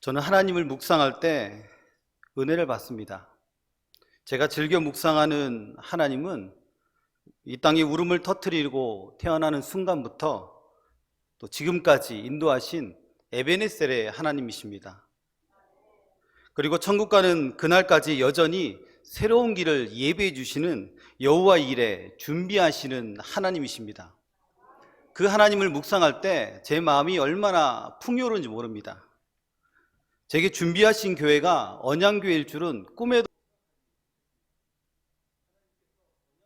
저는 하나님을 묵상할 때 은혜를 받습니다. 제가 즐겨 묵상하는 하나님은 이 땅에 울음을 터뜨리고 태어나는 순간부터 또 지금까지 인도하신 에베네셀의 하나님이십니다. 그리고 천국 가는 그날까지 여전히 새로운 길을 예비해 주시는 여호와 일에 준비하시는 하나님이십니다. 그 하나님을 묵상할 때 제 마음이 얼마나 풍요로운지 모릅니다. 제게 준비하신 교회가 언양교회일 줄은 꿈에도.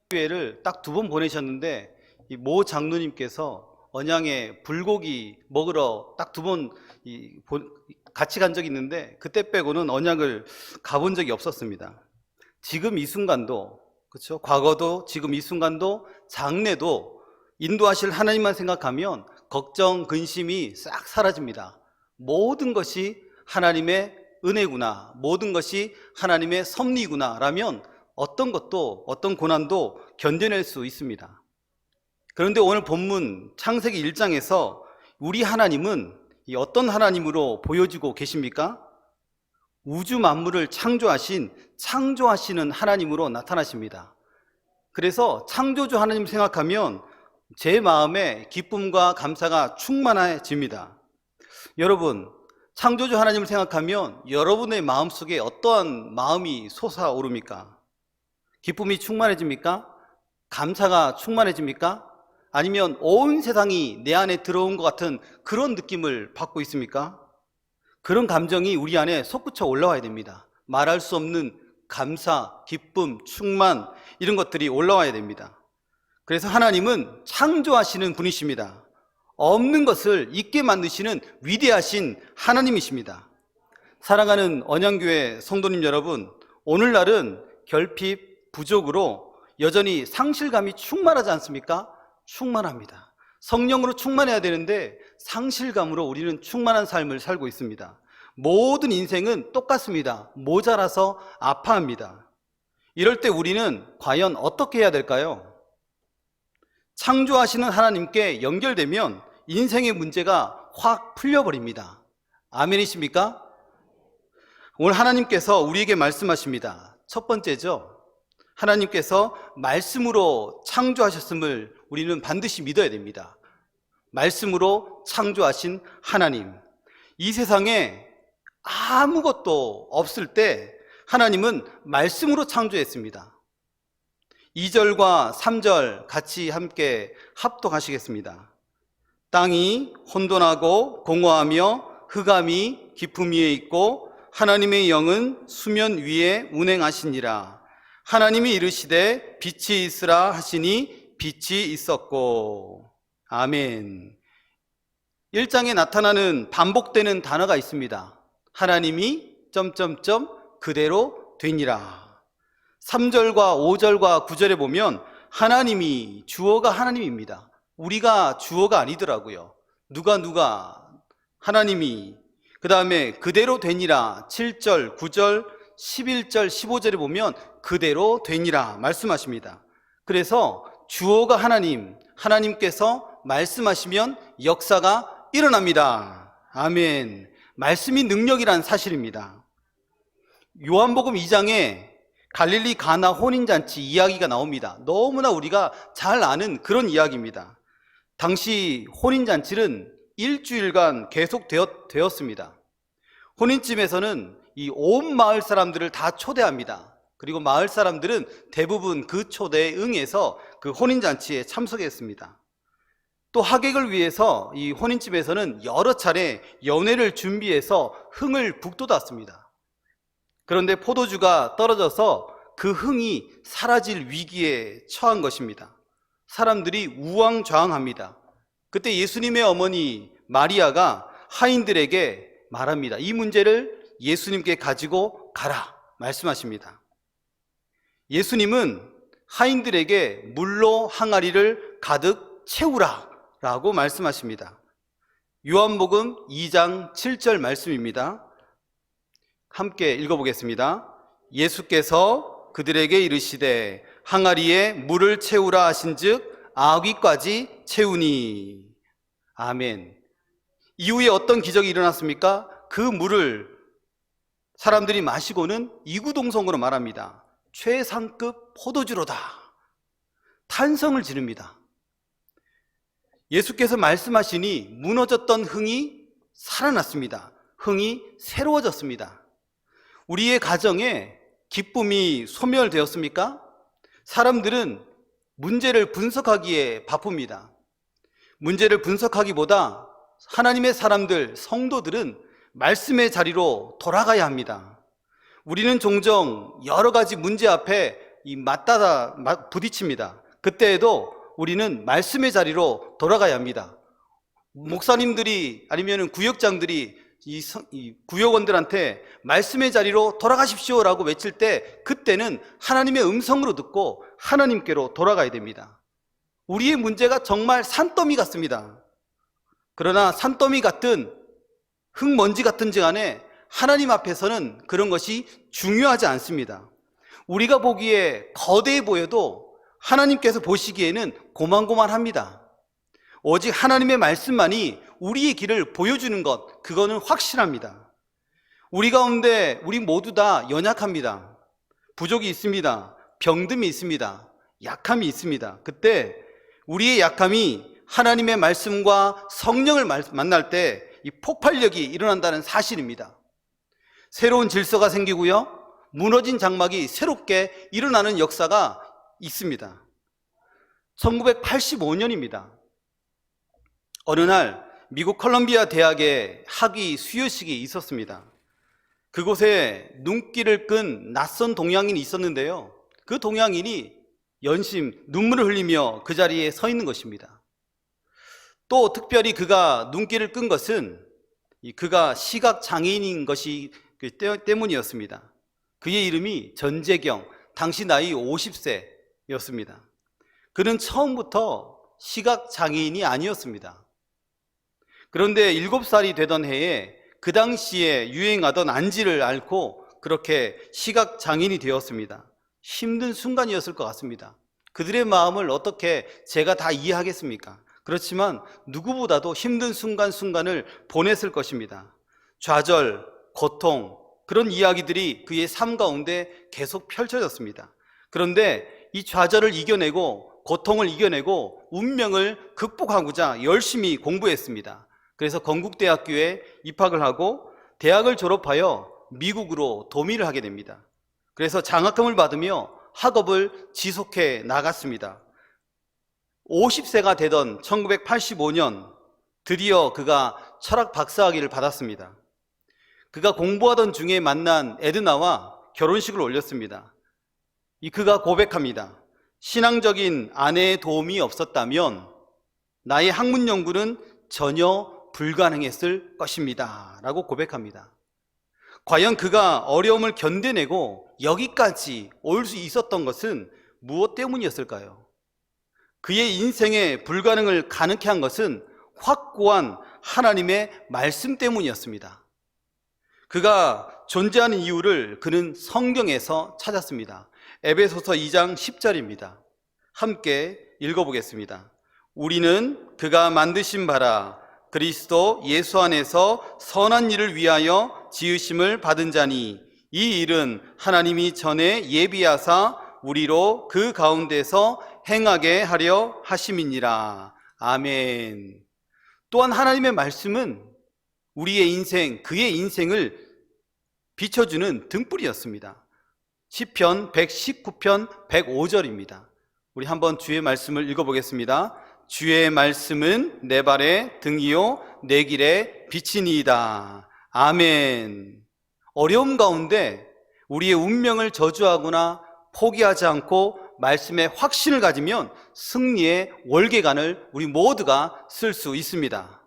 교회를 딱 2번 보내셨는데 이 모 장로님께서 언양에 불고기 먹으러 딱 2번 같이 간 적이 있는데 그때 빼고는 언양을 가본 적이 없었습니다. 지금 이 순간도, 그렇죠? 과거도 지금 이 순간도 장래도 인도하실 하나님만 생각하면 걱정, 근심이 싹 사라집니다. 모든 것이 하나님의 은혜구나, 모든 것이 하나님의 섭리구나 라면 어떤 것도, 어떤 고난도 견뎌낼 수 있습니다. 그런데 오늘 본문 창세기 1장에서 우리 하나님은 어떤 하나님으로 보여지고 계십니까? 우주 만물을 창조하시는 하나님으로 나타나십니다. 그래서 창조주 하나님 생각하면 제 마음에 기쁨과 감사가 충만해집니다. 여러분, 창조주 하나님을 생각하면 여러분의 마음속에 어떠한 마음이 솟아오릅니까? 기쁨이 충만해집니까? 감사가 충만해집니까? 아니면 온 세상이 내 안에 들어온 것 같은 그런 느낌을 받고 있습니까? 그런 감정이 우리 안에 솟구쳐 올라와야 됩니다. 말할 수 없는 감사, 기쁨, 충만 이런 것들이 올라와야 됩니다. 그래서 하나님은 창조하시는 분이십니다. 없는 것을 있게 만드시는 위대하신 하나님이십니다. 사랑하는 언양교회 성도님 여러분, 오늘날은 결핍, 부족으로 여전히 상실감이 충만하지 않습니까? 충만합니다. 성령으로 충만해야 되는데 상실감으로 우리는 충만한 삶을 살고 있습니다. 모든 인생은 똑같습니다. 모자라서 아파합니다. 이럴 때 우리는 과연 어떻게 해야 될까요? 창조하시는 하나님께 연결되면 인생의 문제가 확 풀려버립니다. 아멘이십니까? 오늘 하나님께서 우리에게 말씀하십니다. 첫 번째죠. 하나님께서 말씀으로 창조하셨음을 우리는 반드시 믿어야 됩니다. 말씀으로 창조하신 하나님. 이 세상에 아무것도 없을 때 하나님은 말씀으로 창조했습니다. 2절과 3절 같이 함께 합독하시겠습니다. 땅이 혼돈하고 공허하며 흑암이 깊음 위에 있고 하나님의 영은 수면 위에 운행하시니라. 하나님이 이르시되 빛이 있으라 하시니 빛이 있었고. 아멘. 1장에 나타나는 반복되는 단어가 있습니다. 하나님이 그대로 되니라. 3절과 5절과 9절에 보면 하나님이, 주어가 하나님입니다. 우리가 주어가 아니더라고요. 누가 하나님이. 그 다음에 그대로 되니라. 7절, 9절, 11절, 15절에 보면 그대로 되니라 말씀하십니다. 그래서 주어가 하나님, 하나님께서 말씀하시면 역사가 일어납니다. 아멘. 말씀이 능력이란 사실입니다. 요한복음 2장에 갈릴리 가나 혼인잔치 이야기가 나옵니다. 너무나 우리가 잘 아는 그런 이야기입니다. 당시 혼인잔치는 일주일간 계속되었습니다. 혼인집에서는 이 온 마을 사람들을 다 초대합니다. 그리고 마을 사람들은 대부분 그 초대에 응해서 그 혼인잔치에 참석했습니다. 또 하객을 위해서 이 혼인집에서는 여러 차례 연회를 준비해서 흥을 북돋았습니다. 그런데 포도주가 떨어져서 그 흥이 사라질 위기에 처한 것입니다. 사람들이 우왕좌왕합니다. 그때 예수님의 어머니 마리아가 하인들에게 말합니다. 이 문제를 예수님께 가지고 가라 말씀하십니다. 예수님은 하인들에게 물로 항아리를 가득 채우라 라고 말씀하십니다. 요한복음 2장 7절 말씀입니다. 함께 읽어보겠습니다. 예수께서 그들에게 이르시되 항아리에 물을 채우라 하신즉 아귀까지 채우니. 아멘. 이후에 어떤 기적이 일어났습니까? 그 물을 사람들이 마시고는 이구동성으로 말합니다. 최상급 포도주로다. 탄성을 지릅니다. 예수께서 말씀하시니 무너졌던 흥이 살아났습니다. 흥이 새로워졌습니다. 우리의 가정에 기쁨이 소멸되었습니까? 사람들은 문제를 분석하기에 바쁩니다. 문제를 분석하기보다 하나님의 사람들, 성도들은 말씀의 자리로 돌아가야 합니다. 우리는 종종 여러 가지 문제 앞에 부딪힙니다. 그때에도 우리는 말씀의 자리로 돌아가야 합니다. 목사님들이 아니면 구역장들이 이 구역원들한테 말씀의 자리로 돌아가십시오라고 외칠 때 그때는 하나님의 음성으로 듣고 하나님께로 돌아가야 됩니다. 우리의 문제가 정말 산더미 같습니다. 그러나 산더미 같든 흙먼지 같은지 간에 하나님 앞에서는 그런 것이 중요하지 않습니다. 우리가 보기에 거대해 보여도 하나님께서 보시기에는 고만고만합니다. 오직 하나님의 말씀만이 우리의 길을 보여주는 것, 그거는 확실합니다. 우리 가운데 우리 모두 다 연약합니다. 부족이 있습니다. 병듦이 있습니다. 약함이 있습니다. 그때 우리의 약함이 하나님의 말씀과 성령을 만날 때 이 폭발력이 일어난다는 사실입니다. 새로운 질서가 생기고요, 무너진 장막이 새롭게 일어나는 역사가 있습니다. 1985년입니다. 어느 날 미국 컬럼비아 대학의 학위 수여식이 있었습니다. 그곳에 눈길을 끈 낯선 동양인이 있었는데요, 그 동양인이 연심 눈물을 흘리며 그 자리에 서 있는 것입니다. 또 특별히 그가 눈길을 끈 것은 그가 시각장애인인 것이 때문이었습니다. 그의 이름이 전재경, 당시 나이 50세였습니다. 그는 처음부터 시각장애인이 아니었습니다. 그런데 7살이 되던 해에 그 당시에 유행하던 안지를 앓고 그렇게 시각장애인이 되었습니다. 힘든 순간이었을 것 같습니다. 그들의 마음을 어떻게 제가 다 이해하겠습니까? 그렇지만 누구보다도 힘든 순간순간을 보냈을 것입니다. 좌절, 고통, 그런 이야기들이 그의 삶 가운데 계속 펼쳐졌습니다. 그런데 이 좌절을 이겨내고 고통을 이겨내고 운명을 극복하고자 열심히 공부했습니다. 그래서 건국대학교에 입학을 하고 대학을 졸업하여 미국으로 도미를 하게 됩니다. 그래서 장학금을 받으며 학업을 지속해 나갔습니다. 50세가 되던 1985년 드디어 그가 철학 박사학위를 받았습니다. 그가 공부하던 중에 만난 에드나와 결혼식을 올렸습니다. 그가 고백합니다. 신앙적인 아내의 도움이 없었다면 나의 학문 연구는 전혀 불가능했을 것입니다 라고 고백합니다. 과연 그가 어려움을 견뎌내고 여기까지 올 수 있었던 것은 무엇 때문이었을까요? 그의 인생의 불가능을 가능케 한 것은 확고한 하나님의 말씀 때문이었습니다. 그가 존재하는 이유를 그는 성경에서 찾았습니다. 에베소서 2장 10절입니다. 함께 읽어보겠습니다. 우리는 그가 만드신 바라 그리스도 예수 안에서 선한 일을 위하여 지으심을 받은 자니 이 일은 하나님이 전에 예비하사 우리로 그 가운데서 행하게 하려 하심이니라. 아멘. 또한 하나님의 말씀은 우리의 인생, 그의 인생을 비춰주는 등불이었습니다. 시편 119편 105절입니다. 우리 한번 주의 말씀을 읽어보겠습니다. 주의 말씀은 내 발의 등이요 내 길의 빛이니이다. 아멘. 어려움 가운데 우리의 운명을 저주하거나 포기하지 않고 말씀에 확신을 가지면 승리의 월계관을 우리 모두가 쓸 수 있습니다.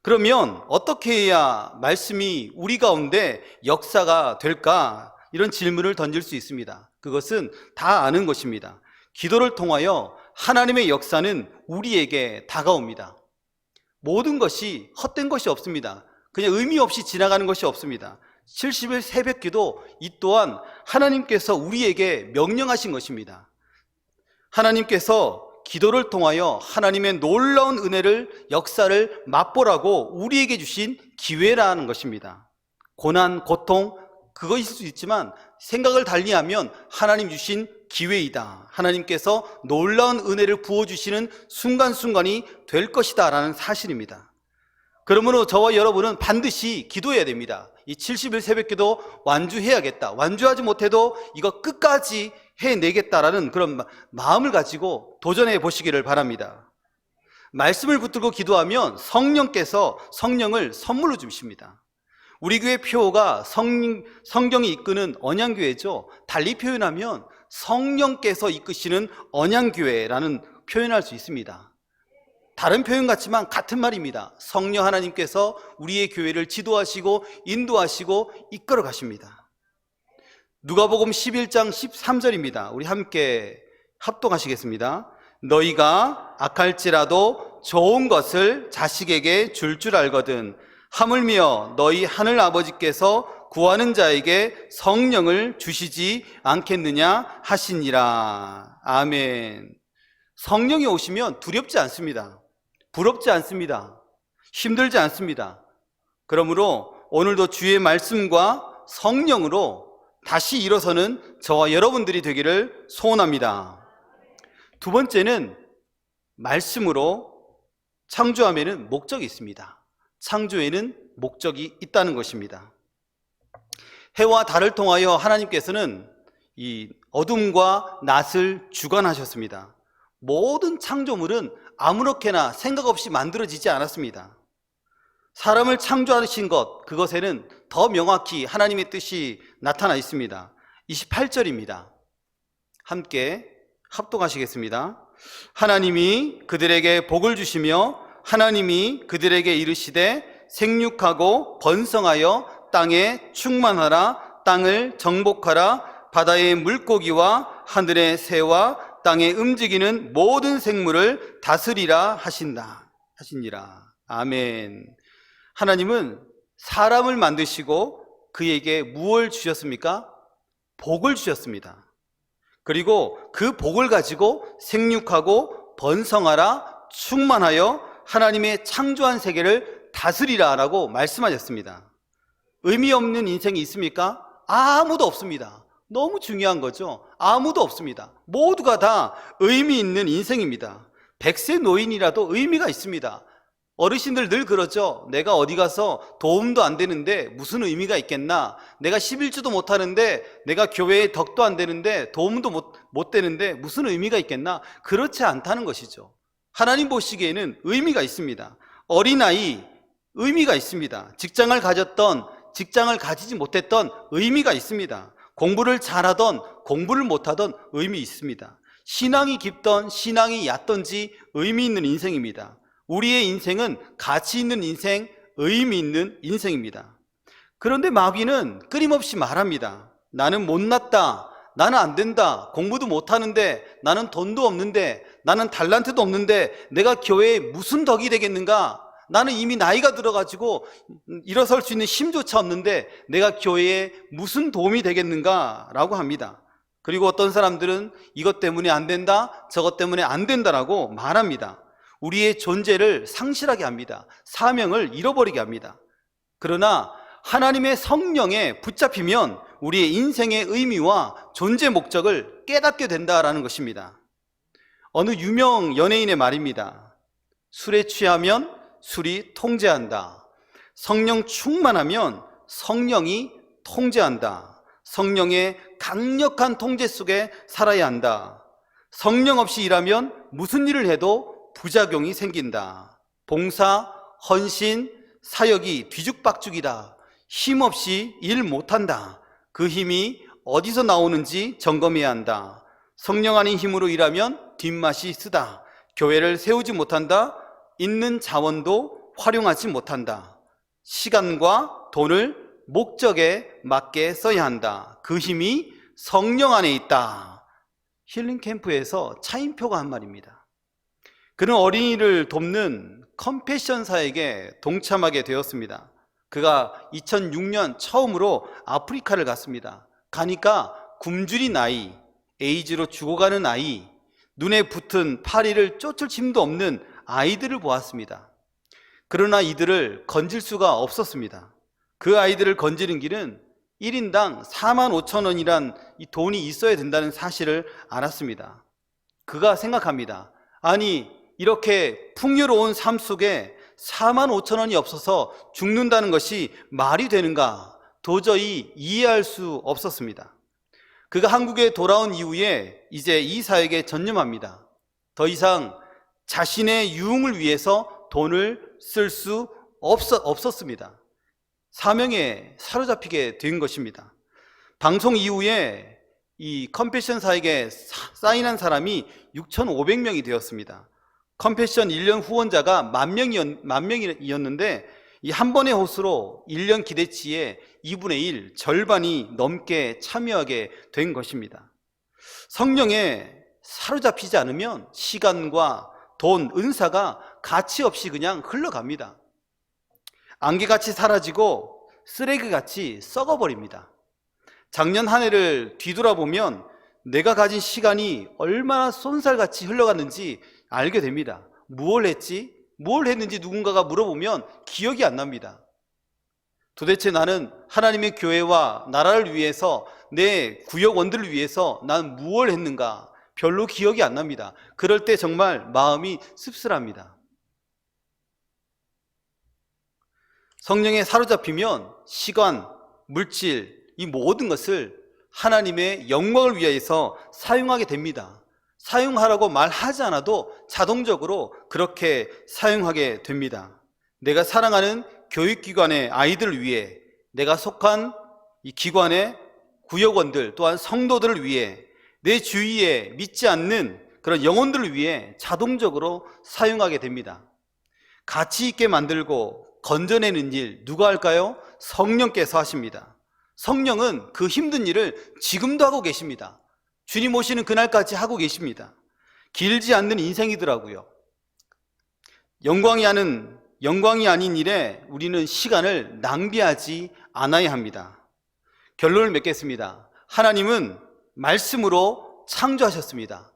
그러면 어떻게 해야 말씀이 우리 가운데 역사가 될까? 이런 질문을 던질 수 있습니다. 그것은 다 아는 것입니다. 기도를 통하여 하나님의 역사는 우리에게 다가옵니다. 모든 것이 헛된 것이 없습니다. 그냥 의미 없이 지나가는 것이 없습니다. 70일 새벽기도 이 또한 하나님께서 우리에게 명령하신 것입니다. 하나님께서 기도를 통하여 하나님의 놀라운 은혜를, 역사를 맛보라고 우리에게 주신 기회라는 것입니다. 고난, 고통, 그거 있을 수 있지만 생각을 달리하면 하나님 주신 기회이다. 하나님께서 놀라운 은혜를 부어주시는 순간순간이 될 것이다 라는 사실입니다. 그러므로 저와 여러분은 반드시 기도해야 됩니다. 이 70일 새벽기도 완주해야겠다. 완주하지 못해도 이거 끝까지 해내겠다라는 그런 마음을 가지고 도전해 보시기를 바랍니다. 말씀을 붙들고 기도하면 성령께서 성령을 선물로 주십니다. 우리 교회 표어가 성경이 이끄는 언양교회죠. 달리 표현하면 성령께서 이끄시는 언양교회라는 표현할 수 있습니다. 다른 표현 같지만 같은 말입니다. 성령 하나님께서 우리의 교회를 지도하시고 인도하시고 이끌어 가십니다. 누가복음 11장 13절입니다. 우리 함께 합독하시겠습니다. 너희가 악할지라도 좋은 것을 자식에게 줄 알거든 하물며 너희 하늘 아버지께서 구하는 자에게 성령을 주시지 않겠느냐 하시니라. 아멘. 성령이 오시면 두렵지 않습니다. 부럽지 않습니다. 힘들지 않습니다. 그러므로 오늘도 주의 말씀과 성령으로 다시 일어서는 저와 여러분들이 되기를 소원합니다. 두 번째는 말씀으로 창조함에는 목적이 있습니다. 창조에는 목적이 있다는 것입니다. 해와 달을 통하여 하나님께서는 이 어둠과 낮을 주관하셨습니다. 모든 창조물은 아무렇게나 생각 없이 만들어지지 않았습니다. 사람을 창조하신 것, 그것에는 더 명확히 하나님의 뜻이 나타나 있습니다. 28절입니다. 함께 합독하시겠습니다. 하나님이 그들에게 복을 주시며 하나님이 그들에게 이르시되 생육하고 번성하여 땅에 충만하라. 땅을 정복하라. 바다의 물고기와 하늘의 새와 땅에 움직이는 모든 생물을 다스리라 하시니라. 아멘. 하나님은 사람을 만드시고 그에게 무엇을 주셨습니까? 복을 주셨습니다. 그리고 그 복을 가지고 생육하고 번성하라, 충만하여 하나님의 창조한 세계를 다스리라 라고 말씀하셨습니다. 의미 없는 인생이 있습니까? 아무도 없습니다. 너무 중요한 거죠. 아무도 없습니다. 모두가 다 의미 있는 인생입니다. 100세 노인이라도 의미가 있습니다. 어르신들 늘 그러죠. 내가 어디 가서 도움도 안 되는데 무슨 의미가 있겠나? 내가 11주도 못 하는데, 내가 교회에 덕도 안 되는데 도움도 못 되는데 무슨 의미가 있겠나? 그렇지 않다는 것이죠. 하나님 보시기에는 의미가 있습니다. 어린아이 의미가 있습니다. 직장을 가졌던, 직장을 가지지 못했던 의미가 있습니다. 공부를 잘하던, 공부를 못하던 의미 있습니다. 신앙이 깊던, 신앙이 얕던지 의미 있는 인생입니다. 우리의 인생은 가치 있는 인생, 의미 있는 인생입니다. 그런데 마귀는 끊임없이 말합니다. 나는 못났다. 나는 안 된다. 공부도 못하는데, 나는 돈도 없는데, 나는 달란트도 없는데 내가 교회에 무슨 덕이 되겠는가? 나는 이미 나이가 들어가지고 일어설 수 있는 힘조차 없는데 내가 교회에 무슨 도움이 되겠는가? 라고 합니다. 그리고 어떤 사람들은 이것 때문에 안 된다, 저것 때문에 안 된다라고 말합니다. 우리의 존재를 상실하게 합니다. 사명을 잃어버리게 합니다. 그러나 하나님의 성령에 붙잡히면 우리의 인생의 의미와 존재 목적을 깨닫게 된다라는 것입니다. 어느 유명 연예인의 말입니다. 술에 취하면 술이 통제한다. 성령 충만하면 성령이 통제한다. 성령의 강력한 통제 속에 살아야 한다. 성령 없이 일하면 무슨 일을 해도 부작용이 생긴다. 봉사, 헌신, 사역이 뒤죽박죽이다. 힘없이 일 못한다. 그 힘이 어디서 나오는지 점검해야 한다. 성령 아닌 힘으로 일하면 뒷맛이 쓰다. 교회를 세우지 못한다. 있는 자원도 활용하지 못한다. 시간과 돈을 목적에 맞게 써야 한다. 그 힘이 성령 안에 있다. 힐링 캠프에서 차인표가 한 말입니다. 그는 어린이를 돕는 컴패션 사역에 동참하게 되었습니다. 그가 2006년 처음으로 아프리카를 갔습니다. 가니까 굶주린 아이, 에이즈로 죽어가는 아이, 눈에 붙은 파리를 쫓을 힘도 없는 아이들을 보았습니다. 그러나 이들을 건질 수가 없었습니다. 그 아이들을 건지는 길은 1인당 4만 5천 원이란 이 돈이 있어야 된다는 사실을 알았습니다. 그가 생각합니다. 아니, 이렇게 풍요로운 삶 속에 4만 5천 원이 없어서 죽는다는 것이 말이 되는가? 도저히 이해할 수 없었습니다. 그가 한국에 돌아온 이후에 이제 이 사역에 전념합니다. 더 이상 자신의 유흥을 위해서 돈을 쓸 수 없었습니다. 사명에 사로잡히게 된 것입니다. 방송 이후에 이 컴패션 사역에 사인한 사람이 6,500명이 되었습니다. 컴패션 1년 후원자가 10,000명이었는데 이 한 번의 호수로 1년 기대치의 2분의 1, 절반이 넘게 참여하게 된 것입니다. 성령에 사로잡히지 않으면 시간과 돈, 은사가 가치 없이 그냥 흘러갑니다. 안개같이 사라지고 쓰레기같이 썩어버립니다. 작년 한 해를 뒤돌아보면 내가 가진 시간이 얼마나 쏜살같이 흘러갔는지 알게 됩니다. 무엇을 했지? 뭘 했는지 누군가가 물어보면 기억이 안 납니다. 도대체 나는 하나님의 교회와 나라를 위해서, 내 구역원들을 위해서 난 무엇을 했는가? 별로 기억이 안 납니다. 그럴 때 정말 마음이 씁쓸합니다. 성령에 사로잡히면 시간, 물질, 이 모든 것을 하나님의 영광을 위해서 사용하게 됩니다. 사용하라고 말하지 않아도 자동적으로 그렇게 사용하게 됩니다. 내가 사랑하는 교육기관의 아이들을 위해, 내가 속한 이 기관의 구역원들 또한 성도들을 위해, 내 주위에 믿지 않는 그런 영혼들을 위해 자동적으로 사용하게 됩니다. 가치 있게 만들고 건져내는 일 누가 할까요? 성령께서 하십니다. 성령은 그 힘든 일을 지금도 하고 계십니다. 주님 오시는 그날까지 하고 계십니다. 길지 않는 인생이더라고요. 영광이 아닌 일에 우리는 시간을 낭비하지 않아야 합니다. 결론을 맺겠습니다. 하나님은 말씀으로 창조하셨습니다.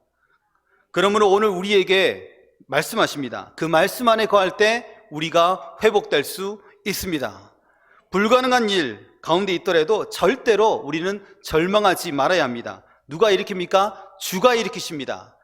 그러므로 오늘 우리에게 말씀하십니다. 그 말씀 안에 거할 때 우리가 회복될 수 있습니다. 불가능한 일 가운데 있더라도 절대로 우리는 절망하지 말아야 합니다. 누가 일으킵니까? 주가 일으키십니다.